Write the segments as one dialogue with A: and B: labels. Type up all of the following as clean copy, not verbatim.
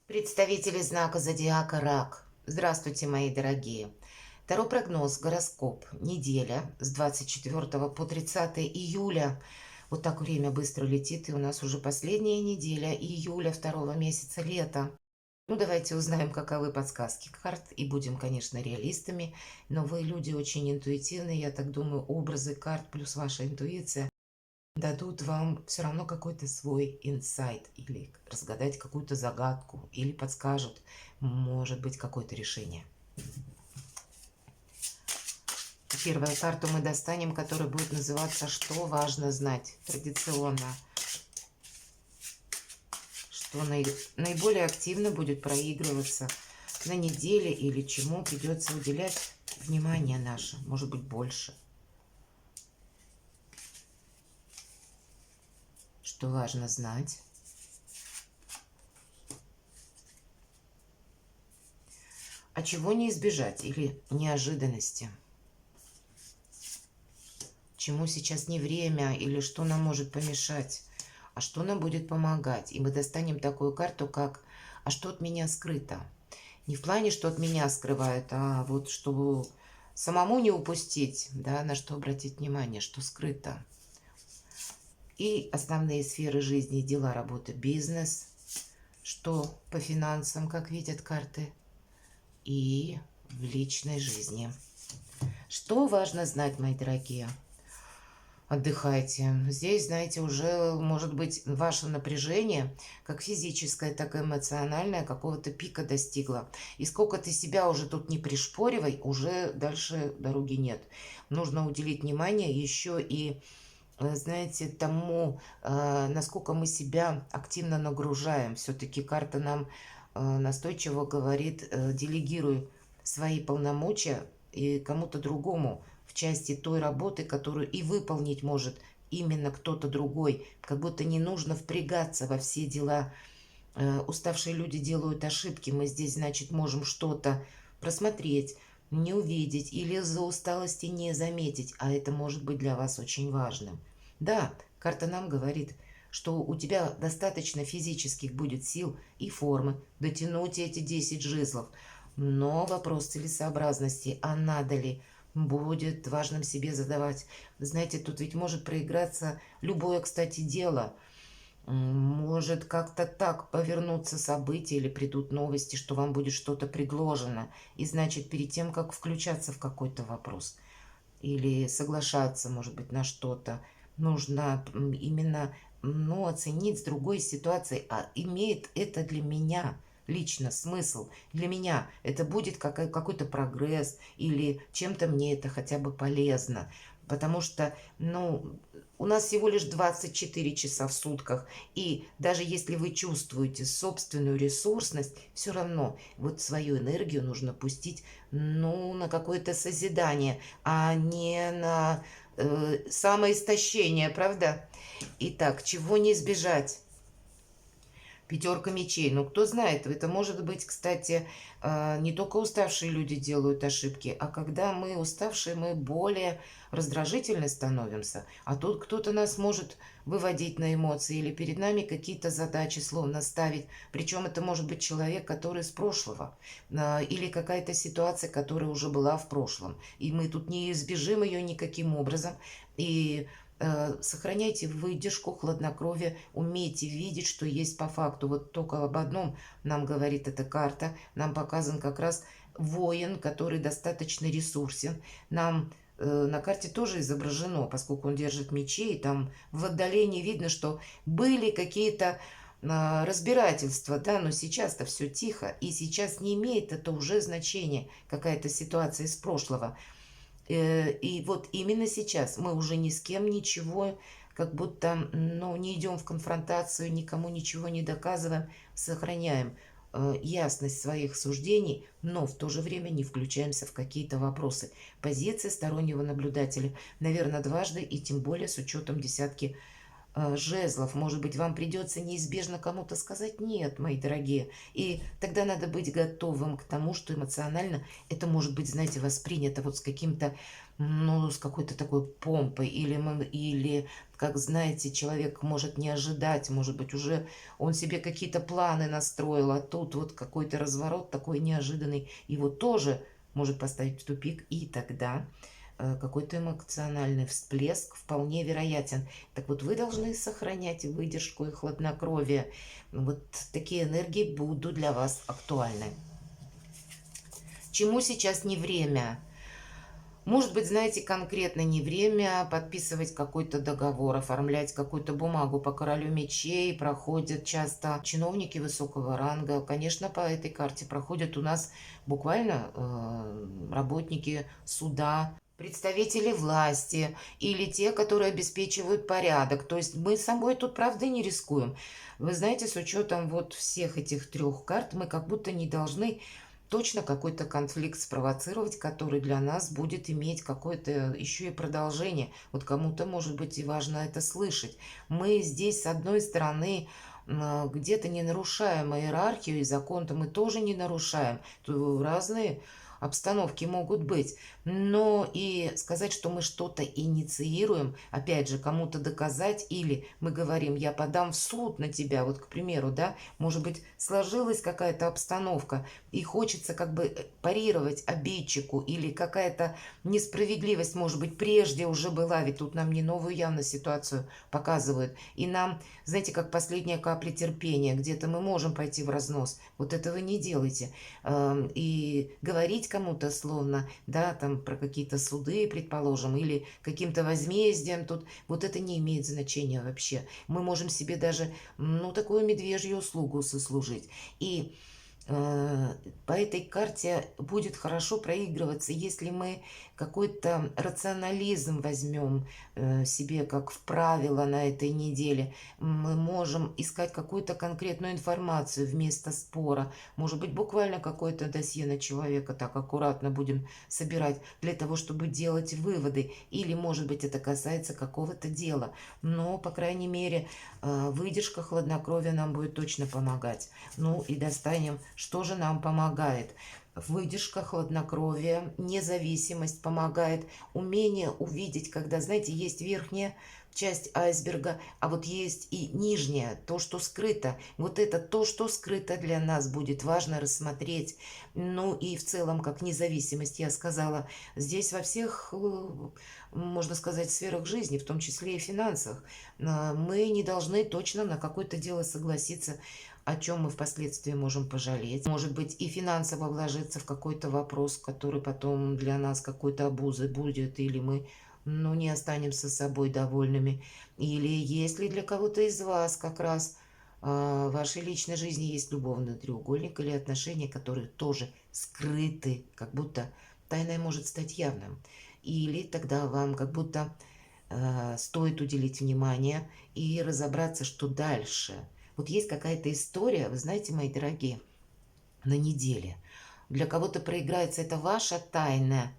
A: Представители знака зодиака Рак. Здравствуйте, мои дорогие. Таро прогноз, гороскоп, неделя с 24 по 30 июля. Вот так время быстро летит, и у нас уже последняя неделя июля, второго месяца лета. Ну, давайте узнаем, каковы подсказки карт, и будем, конечно, реалистами, но вы люди очень интуитивные, я так думаю, образы карт плюс ваша интуиция дадут вам все равно какой-то свой инсайт или разгадать какую-то загадку, или подскажут, может быть, какое-то решение. Первую карту мы достанем, которая будет называться «Что важно знать?» Традиционно. Что наиболее активно будет проигрываться на неделе или чему придется уделять внимание наше, может быть, больше. Что важно знать? А чего не избежать или неожиданности? Чему сейчас не время или что нам может помешать, а что нам будет помогать. И мы достанем такую карту, как «А что от меня скрыто?». Не в плане, что от меня скрывают, а вот чтобы самому не упустить, да, на что обратить внимание, что скрыто. И основные сферы жизни, дела, работа, бизнес, что по финансам, как видят карты, и в личной жизни. Что важно знать, мои дорогие? Отдыхайте. Здесь, знаете, уже может быть ваше напряжение, как физическое, так и эмоциональное, какого-то пика достигло. И сколько ты себя уже тут не пришпоривай, уже дальше дороги нет. Нужно уделить внимание еще и, знаете, тому, насколько мы себя активно нагружаем. Все-таки карта нам настойчиво говорит, делегируй свои полномочия и кому-то другому в части той работы, которую и выполнить может именно кто-то другой. Как будто не нужно впрягаться во все дела. Уставшие люди делают ошибки. Мы здесь, значит, можем что-то просмотреть, не увидеть или из-за усталости не заметить. А это может быть для вас очень важным. Да, карта нам говорит, что у тебя достаточно физических будет сил и формы дотянуть эти 10 жезлов. Но вопрос целесообразности, а надо ли, будет важным себе задавать. Знаете, тут ведь может проиграться любое, кстати, дело. Может как-то так повернуться события или придут новости, что вам будет что-то предложено. И значит, перед тем, как включаться в какой-то вопрос или соглашаться, может быть, на что-то, нужно именно, ну, оценить с другой ситуацией, а имеет это для меня лично смысл. Для меня это будет какой-то прогресс или чем-то мне это хотя бы полезно. Потому что, ну, у нас всего лишь 24 часа в сутках. И даже если вы чувствуете собственную ресурсность, все равно вот свою энергию нужно пустить, ну, на какое-то созидание, а не на самоистощение, правда? Итак, чего не избежать? Пятерка мечей. Ну, кто знает, это может быть, кстати, не только уставшие люди делают ошибки, а когда мы уставшие, мы более раздражительны становимся. А тут кто-то нас может выводить на эмоции или перед нами какие-то задачи словно ставить. Причем это может быть человек, который с прошлого. Или какая-то ситуация, которая уже была в прошлом. И мы тут не избежим ее никаким образом. И сохраняйте выдержку, хладнокровие, умейте видеть, что есть по факту. Вот только об одном нам говорит эта карта. Нам показан как раз воин, который достаточно ресурсен. Нам на карте тоже изображено, поскольку он держит мечи, и там в отдалении видно, что были какие-то разбирательства, да, но сейчас-то все тихо, и сейчас не имеет это уже значения, какая-то ситуация из прошлого. И вот именно сейчас мы уже ни с кем ничего, как будто, ну, не идем в конфронтацию, никому ничего не доказываем, сохраняем ясность своих суждений, но в то же время не включаемся в какие-то вопросы. Позиция стороннего наблюдателя, наверное, дважды, и тем более с учетом десятки жезлов. Может быть, вам придется неизбежно кому-то сказать «нет», мои дорогие. И тогда надо быть готовым к тому, что эмоционально это может быть, знаете, воспринято вот с каким-то, ну, с какой-то такой помпой. Или, как знаете, человек может не ожидать, может быть, уже он себе какие-то планы настроил, а тут вот какой-то разворот такой неожиданный его тоже может поставить в тупик. И тогда какой-то эмоциональный всплеск вполне вероятен. Так вот, вы должны сохранять выдержку и хладнокровие. Вот такие энергии будут для вас актуальны. Чему сейчас не время? Может быть, знаете, конкретно не время подписывать какой-то договор, оформлять какую-то бумагу. По королю мечей проходят часто чиновники высокого ранга. Конечно, по этой карте проходят у нас буквально работники суда, представители власти или те, которые обеспечивают порядок. То есть мы собой тут, правда, не рискуем. Вы знаете, с учетом вот всех этих трех карт, мы как будто не должны точно какой-то конфликт спровоцировать, который для нас будет иметь какое-то еще и продолжение. Вот кому-то, может быть, и важно это слышать. Мы здесь, с одной стороны, где-то не нарушаем иерархию, и закон-то мы тоже не нарушаем. Тут разные обстановки могут быть. Но и сказать, что мы что-то инициируем, опять же, кому-то доказать, или мы говорим, я подам в суд на тебя, вот, к примеру, да, может быть, сложилась какая-то обстановка, и хочется как бы парировать обидчику, или какая-то несправедливость, может быть, прежде уже была, ведь тут нам не новую явно ситуацию показывают, и нам, знаете, как последняя капля терпения, где-то мы можем пойти в разнос, вот этого не делайте. И говорить кому-то словно, да, там про какие-то суды, предположим, или каким-то возмездием, тут вот это не имеет значения вообще. Мы можем себе даже, ну, такую медвежью услугу сослужить. И по этой карте будет хорошо проигрываться, если мы какой-то рационализм возьмем себе как в правило на этой неделе. Мы можем искать какую-то конкретную информацию вместо спора. Может быть, буквально какое-то досье на человека так аккуратно будем собирать для того, чтобы делать выводы. Или, может быть, это касается какого-то дела. Но, по крайней мере, выдержка, хладнокровие нам будет точно помогать. Ну и достанем, что же нам помогает. Выдержка, хладнокровие, независимость помогает, умение увидеть, когда, знаете, есть верхняя часть айсберга, а вот есть и нижняя, то, что скрыто. Вот это то, что скрыто для нас будет важно рассмотреть. Ну и в целом, как независимость, я сказала, здесь во всех, можно сказать, сферах жизни, в том числе и финансах, мы не должны точно на какое-то дело согласиться, о чем мы впоследствии можем пожалеть. Может быть, и финансово вложиться в какой-то вопрос, который потом для нас какой-то обузой будет, или мы, ну, не останемся с собой довольными. Или если для кого-то из вас как раз в вашей личной жизни есть любовный треугольник или отношения, которые тоже скрыты, как будто тайное может стать явным. Или тогда вам как будто стоит уделить внимание и разобраться, что дальше. Вот есть какая-то история, вы знаете, мои дорогие, на неделе. Для кого-то проиграется это ваша тайна,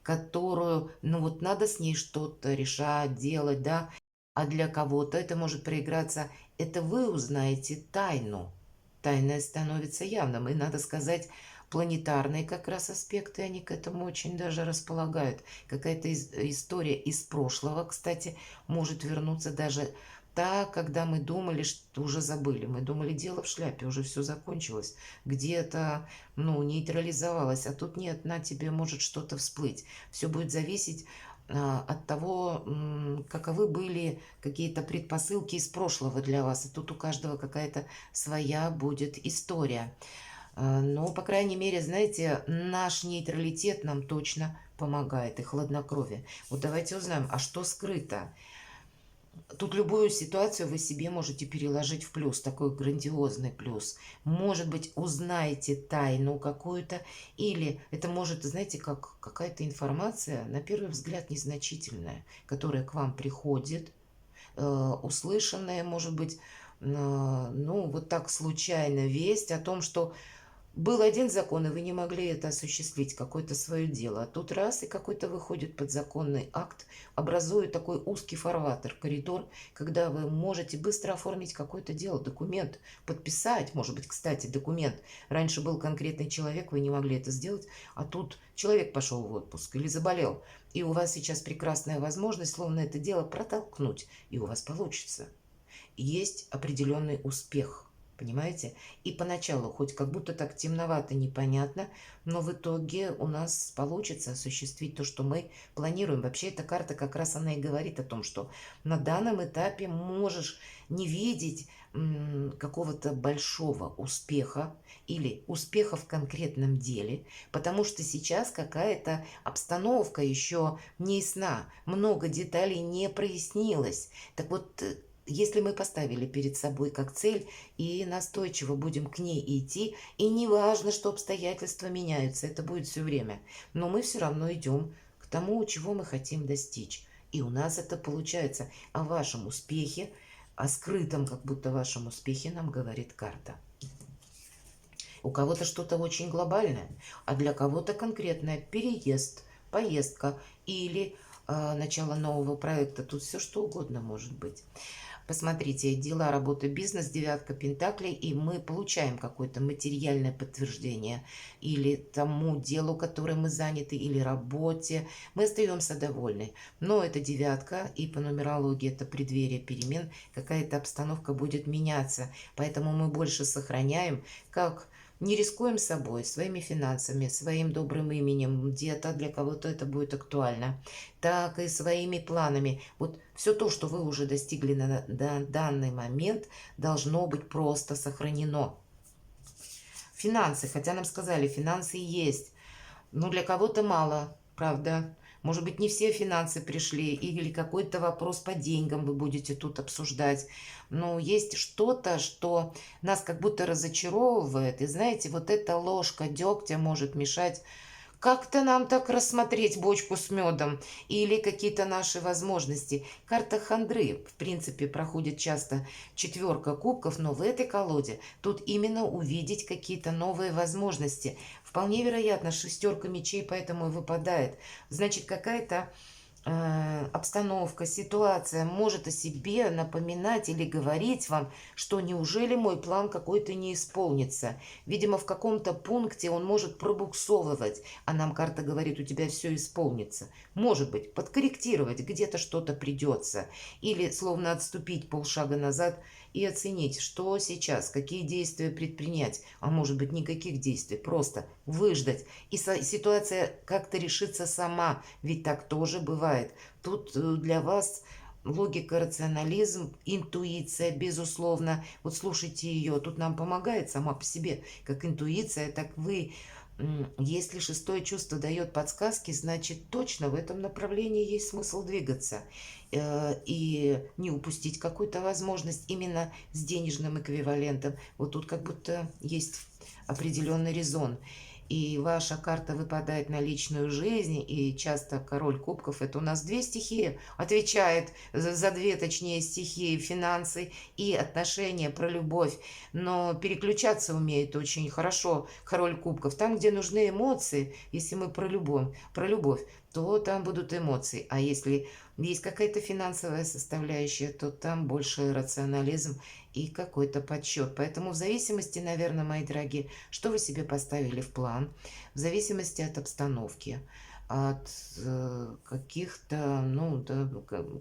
A: которую, ну вот надо с ней что-то решать, делать, да. А для кого-то это может проиграться, это вы узнаете тайну. Тайное становится явным. И надо сказать, планетарные как раз аспекты, они к этому очень даже располагают. Какая-то история из прошлого, кстати, может вернуться даже так, когда мы думали, что уже забыли. Мы думали, дело в шляпе, уже все закончилось. Где-то, ну, нейтрализовалось. А тут нет, на тебе может что-то всплыть. Все будет зависеть от того, каковы были какие-то предпосылки из прошлого для вас. И тут у каждого какая-то своя будет история. Но, по крайней мере, знаете, наш нейтралитет нам точно помогает, и хладнокровие. Вот давайте узнаем, а что скрыто? Тут любую ситуацию вы себе можете переложить в плюс, такой грандиозный плюс. Может быть, узнаете тайну какую-то, или это может, знаете, как какая-то информация, на первый взгляд, незначительная, которая к вам приходит, услышанная, может быть, ну, вот так случайно весть о том, что Был один закон, и вы не могли это осуществить, какое-то свое дело. А тут раз, и какой-то выходит подзаконный акт, образует такой узкий фарватер, коридор, когда вы можете быстро оформить какое-то дело, документ, подписать, может быть, кстати, документ. Раньше был конкретный человек, вы не могли это сделать, а тут человек пошел в отпуск или заболел, и у вас сейчас прекрасная возможность, словно это дело протолкнуть, и у вас получится. Есть определенный успех. Понимаете? И поначалу хоть как будто так темновато, непонятно, но в итоге у нас получится осуществить то, что мы планируем. Вообще эта карта как раз она и говорит о том, что на данном этапе можешь не видеть какого-то большого успеха или успеха в конкретном деле, потому что сейчас какая-то обстановка еще не ясна, много деталей не прояснилось. Так вот, если мы поставили перед собой как цель и настойчиво будем к ней идти, и не важно, что обстоятельства меняются, это будет все время, но мы все равно идем к тому, чего мы хотим достичь. И у нас это получается. О вашем успехе, о скрытом как будто вашем успехе нам говорит карта. У кого-то что-то очень глобальное, а для кого-то конкретное переезд, поездка или начало нового проекта. Тут все что угодно может быть. Посмотрите, дела, работа, бизнес, девятка пентаклей, и мы получаем какое-то материальное подтверждение или тому делу, которым мы заняты, или работе. Мы остаемся довольны. Но это девятка, и по нумерологии это преддверие перемен, какая-то обстановка будет меняться. Поэтому мы больше сохраняем, как не рискуем собой, своими финансами, своим добрым именем, где-то для кого-то это будет актуально, так и своими планами. Вот все то, что вы уже достигли на данный момент, должно быть просто сохранено. Финансы, хотя нам сказали, финансы есть, но для кого-то мало, правда. Может быть, не все финансы пришли, или какой-то вопрос по деньгам вы будете тут обсуждать. Но есть что-то, что нас как будто разочаровывает. И знаете, вот эта ложка дегтя может мешать как-то нам так рассмотреть бочку с медом или какие-то наши возможности. Карта хандры, в принципе, проходит часто четверка кубков, но в этой колоде тут именно увидеть какие-то новые возможности. Вполне вероятно, шестерка мечей поэтому и выпадает. Значит, какая-то обстановка, ситуация может о себе напоминать или говорить вам, что неужели мой план какой-то не исполнится. Видимо, в каком-то пункте он может пробуксовывать, а нам карта говорит, у тебя все исполнится. Может быть, подкорректировать, где-то что-то придется. Или словно отступить полшага назад и оценить, что сейчас, какие действия предпринять, а может быть никаких действий, просто выждать. И ситуация как-то решится сама, ведь так тоже бывает. Тут для вас логика, рационализм, интуиция, безусловно. Вот слушайте ее, тут нам помогает сама по себе, как интуиция, так вы. Если шестое чувство дает подсказки, значит точно в этом направлении есть смысл двигаться и не упустить какую-то возможность именно с денежным эквивалентом. Вот тут как будто есть определенный резон. И ваша карта выпадает на личную жизнь, и часто король кубков, это у нас две стихии, отвечает за две, точнее, стихии, финансы и отношения, про любовь. Но переключаться умеет очень хорошо король кубков. Там, где нужны эмоции, если мы про любовь, то там будут эмоции. А если есть какая-то финансовая составляющая, то там больше рационализм и какой-то подсчет. Поэтому в зависимости, наверное, мои дорогие, что вы себе поставили в план, в зависимости от обстановки, от каких-то, ну, да,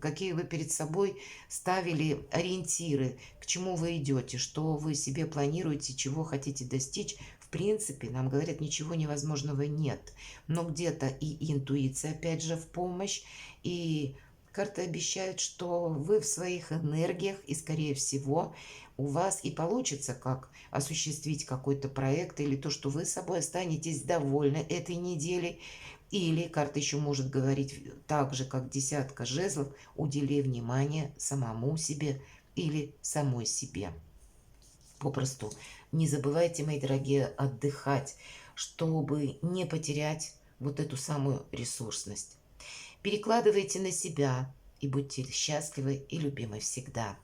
A: какие вы перед собой ставили ориентиры, к чему вы идете, что вы себе планируете, чего хотите достичь. В принципе, нам говорят, ничего невозможного нет. Но где-то и интуиция, опять же, в помощь, и карты обещают, что вы в своих энергиях, и, скорее всего, у вас и получится как осуществить какой-то проект, или то, что вы собой останетесь довольны этой неделей. Или карта еще может говорить так же, как десятка жезлов, удели внимание самому себе или самой себе. Попросту не забывайте, мои дорогие, отдыхать, чтобы не потерять вот эту самую ресурсность. Перекладывайте на себя и будьте счастливы и любимы всегда.